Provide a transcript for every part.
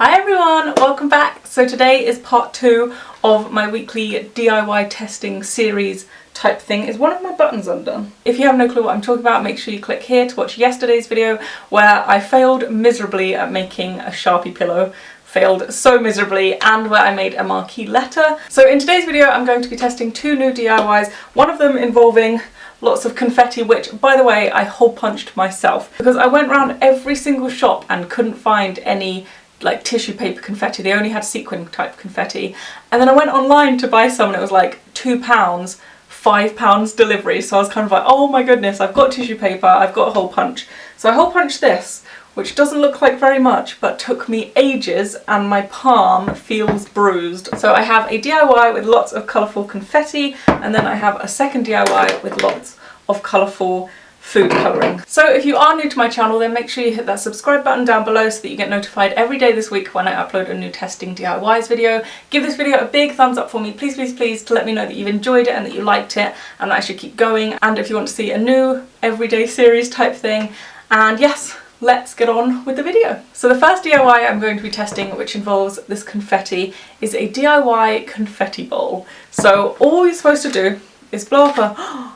Hi everyone, welcome back. So today is part 2 of my weekly DIY testing series type thing. Is one of my buttons undone? If you have no clue what I'm talking about, make sure you click here to watch yesterday's video where I failed miserably at making a Sharpie pillow. Failed so miserably, and where I made a marquee letter. So in today's video I'm going to be testing 2 new DIYs, one of them involving lots of confetti, which by the way I hole punched myself because I went around every single shop and couldn't find any like tissue paper confetti. They only had sequin type confetti, and then I went online to buy some and it was like £2, £5 delivery, so I was kind of like, oh my goodness, I've got tissue paper, I've got a hole punch. So I hole punched this, which doesn't look like very much but took me ages, and my palm feels bruised. So I have a DIY with lots of colourful confetti, and then I have a second DIY with lots of colourful food colouring. So if you are new to my channel, then make sure you hit that subscribe button down below so that you get notified every day this week when I upload a new testing DIYs video. Give this video a big thumbs up for me, please, please, please, to let me know that you've enjoyed it and that you liked it and that I should keep going. And if you want to see a new everyday series type thing, and yes, let's get on with the video. So the first DIY I'm going to be testing, which involves this confetti, is a DIY confetti bowl. So all you're supposed to do is blow up a...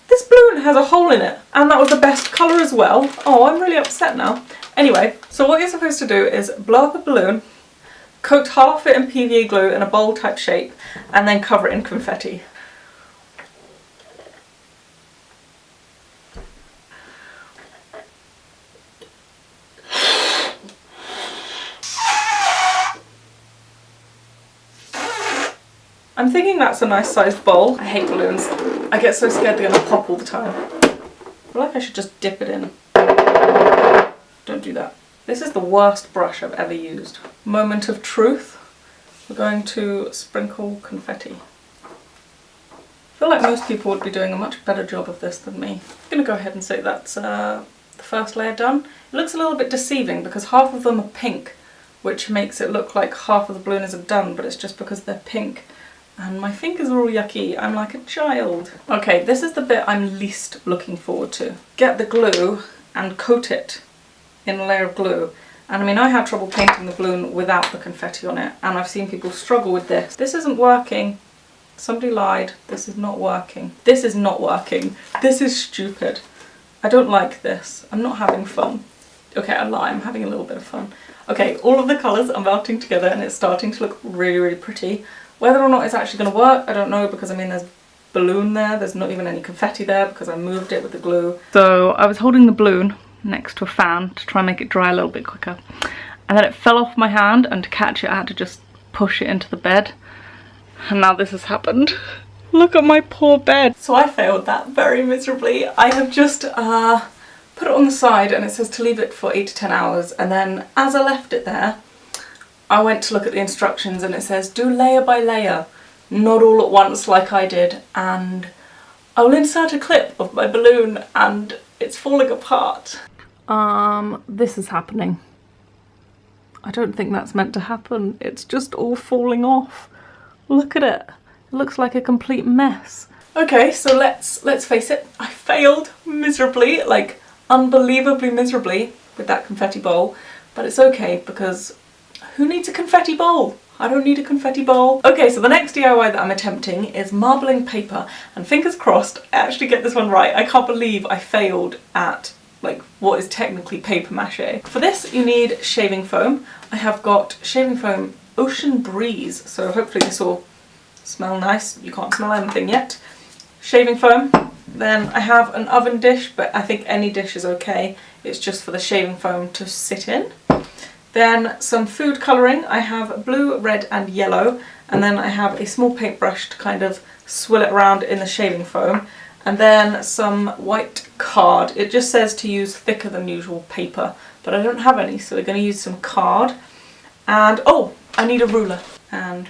This balloon has a hole in it, and that was the best colour as well. Oh, I'm really upset now. Anyway, so what you're supposed to do is blow up a balloon, coat half it in PVA glue in a bowl type shape, and then cover it in confetti. I'm thinking that's a nice sized bowl. I hate balloons. I get so scared they're going to pop all the time. I feel like I should just dip it in. Don't do that. This is the worst brush I've ever used. Moment of truth. We're going to sprinkle confetti. I feel like most people would be doing a much better job of this than me. I'm going to go ahead and say that's the first layer done. It looks a little bit deceiving because half of them are pink, which makes it look like half of the balloon isn't done, but it's just because they're pink. And my fingers are all yucky. I'm like a child. Okay, this is the bit I'm least looking forward to. Get the glue and coat it in a layer of glue. And I mean, I had trouble painting the balloon without the confetti on it, and I've seen people struggle with this. This isn't working. Somebody lied. This is not working. This is not working. This is stupid. I don't like this. I'm not having fun. Okay, I lie. I'm having a little bit of fun. Okay, all of the colours are melting together and it's starting to look really, really pretty. Whether or not it's actually going to work, I don't know, because I mean there's balloon there, there's not even any confetti there because I moved it with the glue. So I was holding the balloon next to a fan to try and make it dry a little bit quicker, and then it fell off my hand, and to catch it I had to just push it into the bed, and now this has happened. Look at my poor bed. So I failed that very miserably. I have just put it on the side and it says to leave it for 8 to 10 hours, and then as I left it there I went to look at the instructions and it says do layer by layer, not all at once like I did, and I will insert a clip of my balloon and it's falling apart. This is happening. I don't think that's meant to happen. It's just all falling off. Look at it. It looks like a complete mess. Okay, so let's face it. I failed miserably, like unbelievably miserably with that confetti bowl, but it's okay because who needs a confetti bowl? I don't need a confetti bowl. Okay, so the next DIY that I'm attempting is marbling paper, and fingers crossed I actually get this one right. I can't believe I failed at like what is technically paper mache. For this you need shaving foam. I have got shaving foam Ocean Breeze, so hopefully this will smell nice. You can't smell anything yet. Shaving foam. Then I have an oven dish, but I think any dish is okay. It's just for the shaving foam to sit in. Then some food colouring. I have blue, red and yellow, and then I have a small paintbrush to kind of swill it around in the shaving foam, and then some white card. It just says to use thicker than usual paper, but I don't have any, so we're going to use some card. And oh, I need a ruler. And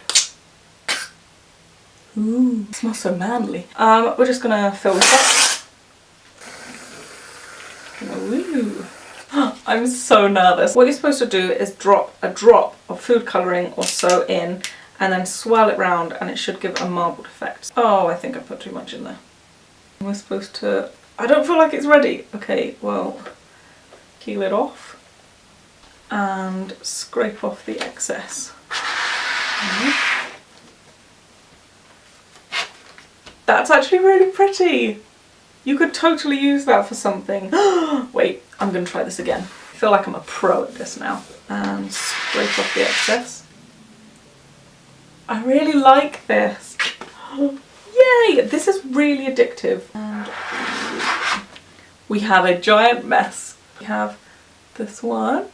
ooh, it smells so manly. We're just going to fill this up. Ooh. I'm so nervous. What you're supposed to do is drop a drop of food colouring or so in, and then swirl it round, and it should give a marbled effect. Oh, I think I put too much in there. We're supposed to... I don't feel like it's ready. Okay, well, peel it off. and scrape off the excess. That's actually really pretty. You could totally use that for something. Wait, I'm going to try this again. I feel like I'm a pro at this now. And scrape off the excess. I really like this. Yay! This is really addictive. And we have a giant mess. We have this one.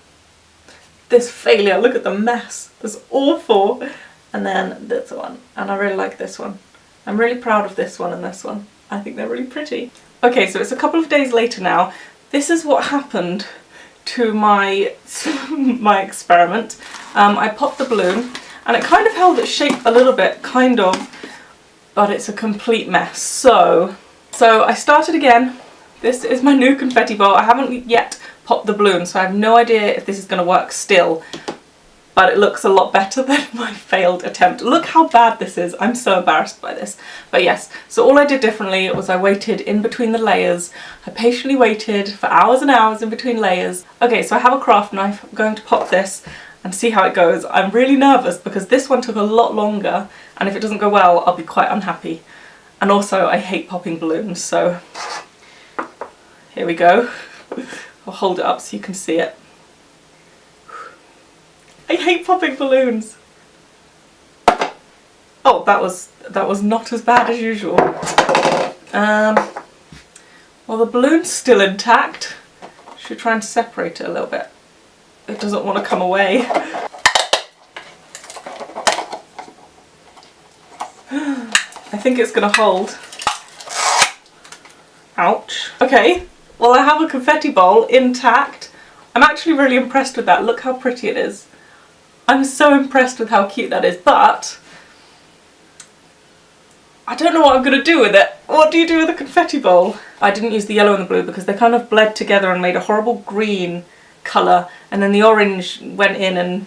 This failure, look at the mess. That's awful. And then this one. And I really like this one. I'm really proud of this one and this one. I think they're really pretty. Okay, so it's a couple of days later now. This is what happened to my experiment. I popped the balloon and it kind of held its shape a little bit, kind of, but it's a complete mess. So I started again. This is my new confetti bowl. I haven't yet popped the balloon, so I have no idea if this is going to work still, but it looks a lot better than my failed attempt. Look how bad this is. I'm so embarrassed by this. But yes, so all I did differently was I waited in between the layers. I patiently waited for hours and hours in between layers. Okay, so I have a craft knife. I'm going to pop this and see how it goes. I'm really nervous because this one took a lot longer, and if it doesn't go well, I'll be quite unhappy. And also, I hate popping balloons, so here we go. I'll hold it up so you can see it. I hate popping balloons. Oh, that was not as bad as usual. Well, the balloon's still intact. Should try and separate it a little bit. It doesn't want to come away. I think it's gonna hold. Ouch. Okay, well, I have a confetti bowl intact. I'm actually really impressed with that. Look how pretty it is. I'm so impressed with how cute that is, but I don't know what I'm going to do with it. What do you do with a confetti bowl? I didn't use the yellow and the blue because they kind of bled together and made a horrible green colour, and then the orange went in and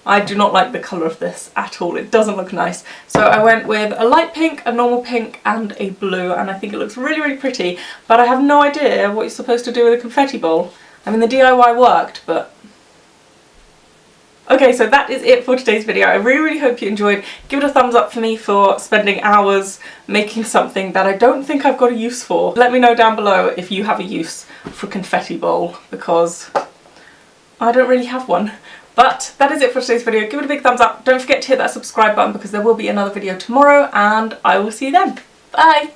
I do not like the colour of this at all. It doesn't look nice. So I went with a light pink, a normal pink and a blue, and I think it looks really, really pretty, but I have no idea what you're supposed to do with a confetti bowl. I mean, the DIY worked, but... Okay, so that is it for today's video. I really, really hope you enjoyed. Give it a thumbs up for me for spending hours making something that I don't think I've got a use for. Let me know down below if you have a use for a confetti bowl, because I don't really have one. But that is it for today's video. Give it a big thumbs up. Don't forget to hit that subscribe button because there will be another video tomorrow, and I will see you then. Bye!